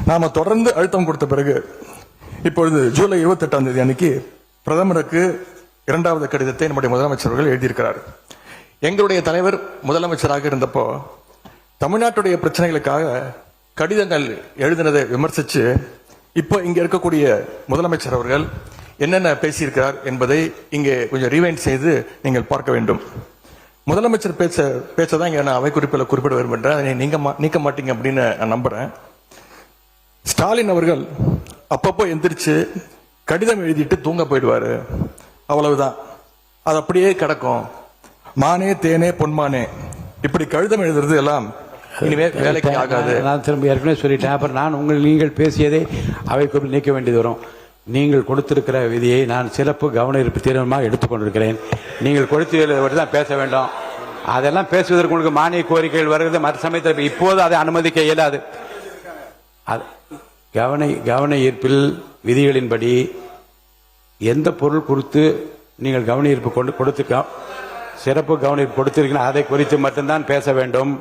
நாம தொடர்ந்து அழுத்தம் கொடுத்த பிறகு இப்பொழுது ஜூலை 28ஆம் தேதி அன்னைக்கு பிரதமருக்கு இரண்டாவது கடிதத்தை நம்முடைய முதலமைச்சர் அவர்கள் எழுதியிருக்கிறார். எங்களுடைய தலைவர் முதலமைச்சராக இருந்தப்போ தமிழ்நாட்டுடைய பிரச்சனைகளுக்காக கடிதங்கள் எழுதினதை விமர்சிச்சு இப்போ இங்க இருக்கக்கூடிய முதலமைச்சர் அவர்கள் என்னென்ன பேசியிருக்கிறார் என்பதை இங்கே கொஞ்சம் ரீவைண்ட் செய்து நீங்கள் பார்க்க வேண்டும். முதலமைச்சர் பேச்சதான் இங்க நான் அவை குறிப்பில் குறிப்பிட விரும்புகிறேன். அதை நீக்க மாட்டீங்க அப்படின்னு நான் நம்புறேன். ஸ்டாலின் அவர்கள் அப்பப்போ எந்திரிச்சு கடிதம் எழுதிட்டு தூங்க போயிடுவாரு, அவ்வளவுதான். அது அப்படியே கிடக்கும். மானே தேனே பொன்மானே இப்படி கடிதம் எழுதுறது எல்லாம் இனிமே வேலைக்கு ஆகாது. நான் திரும்ப ஏற்கனவே சொல்லிட்டேன். அப்புறம் நீங்கள் பேசியதை அவை குறிப்பில் நீக்க வேண்டியது வரும். நீங்கள் கொடுத்திருக்கிற விதியை நான் சிறப்பு கவன ஈர்ப்பு தீர்மானமாக எடுத்துக்கொண்டிருக்கிறேன். நீங்கள் கொடுத்து தான் பேச வேண்டும். அதெல்லாம் பேசுவதற்கு உங்களுக்கு மானிய கோரிக்கைகள் வருகிறது. மற்ற சமயத்தில் இப்போது அதை அனுமதிக்க இயலாது. கவன ஈர்ப்பில் விதிகளின்படி எந்த பொருள் குறித்து நீங்கள் கவன ஈர்ப்பு கொடுத்து சிறப்பு கவன ஈர்ப்பு கொடுத்திருக்கீங்க அதை குறித்து மட்டும்தான் பேச வேண்டும்.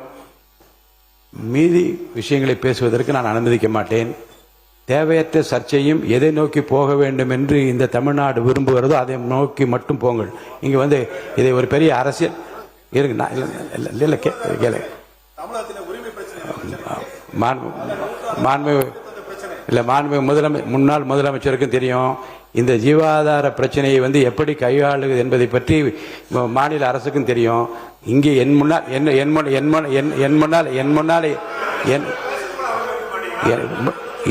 மீதி விஷயங்களை பேசுவதற்கு நான் அனுமதிக்க மாட்டேன். தேவையற்ற சர்ச்சையும் எதை நோக்கி போக வேண்டும் என்று இந்த தமிழ்நாடு விரும்புகிறதோ அதை நோக்கி மட்டும் போங்கள். இங்க இதை ஒரு பெரிய அரசியல் முன்னாள் முதலமைச்சருக்கும் தெரியும். இந்த ஜீவாதார பிரச்சனையை எப்படி கையாளுவது என்பதை பற்றி மாநில அரசுக்கும் தெரியும். இங்கே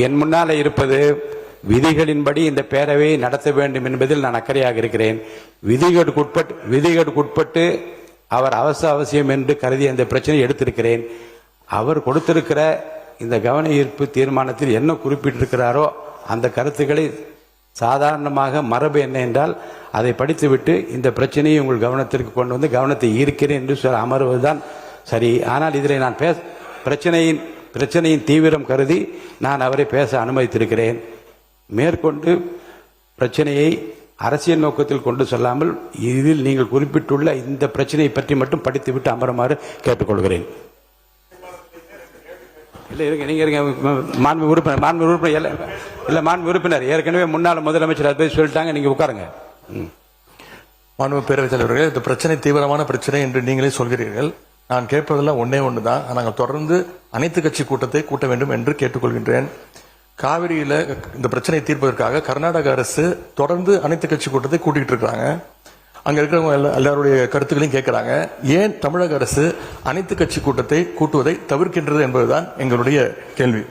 என் முன்னால இருப்பது விதிகளின்படி இந்த பேரவையை நடத்த வேண்டும் என்பதில் நான் அக்கறையாக இருக்கிறேன். விதிகளுக்குட்பட்டு அவர் அவசியம் என்று கருதி அந்த பிரச்சனையை எடுத்திருக்கிறேன். அவர் கொடுத்திருக்கிற இந்த கவன ஈர்ப்பு தீர்மானத்தில் என்ன குறிப்பிட்டிருக்கிறாரோ அந்த கருத்துக்களை சாதாரணமாக மரபு என்ன என்றால் அதை படித்துவிட்டு இந்த பிரச்சனையை உங்கள் கவனத்திற்கு கொண்டு வந்து கவனத்தை ஈர்க்கிறேன் என்று அமர்வதுதான் சரி. ஆனால் இதில் நான் பிரச்சனையின் தீவிரம் கருதி நான் அவரை பேச அனுமதித்திருக்கிறேன். மேற்கொண்டு பிரச்சனையை அரசியல் நோக்கத்தில் கொண்டு செல்லாமல் இதில் நீங்கள் குறிப்பிட்டுள்ள இந்த பிரச்சனையை பற்றி மட்டும் படித்துவிட்டு அமருமாறு கேட்டுக்கொள்கிறேன். மாண்பு உறுப்பினர் ஏற்கனவே முன்னாள் முதலமைச்சர் அதை சொல்லிட்டாங்க. நீங்க உட்காருங்க. மாண்பு பேரவைத் தலைவர்கள், இந்த பிரச்சனை தீவிரமான பிரச்சனை என்று நீங்களே சொல்கிறீர்கள். நான் கேட்பதெல்லாம் ஒன்றுதான். நாங்கள் தொடர்ந்து அனைத்து கட்சி கூட்டத்தை கூட்ட வேண்டும் என்று கேட்டுக்கொள்கின்றேன். காவிரியில இந்த பிரச்சனை தீர்ப்பதற்காக கர்நாடக அரசு தொடர்ந்து அனைத்து கட்சி கூட்டத்தை கூட்டிட்டு இருக்காங்க. அங்க இருக்கிறவங்க எல்லாருடைய கருத்துக்களையும் கேட்கிறாங்க. ஏன் தமிழக அரசு அனைத்து கட்சி கூட்டத்தை கூட்டுவதை தவிர்க்கின்றது என்பதுதான் எங்களுடைய கேள்வி.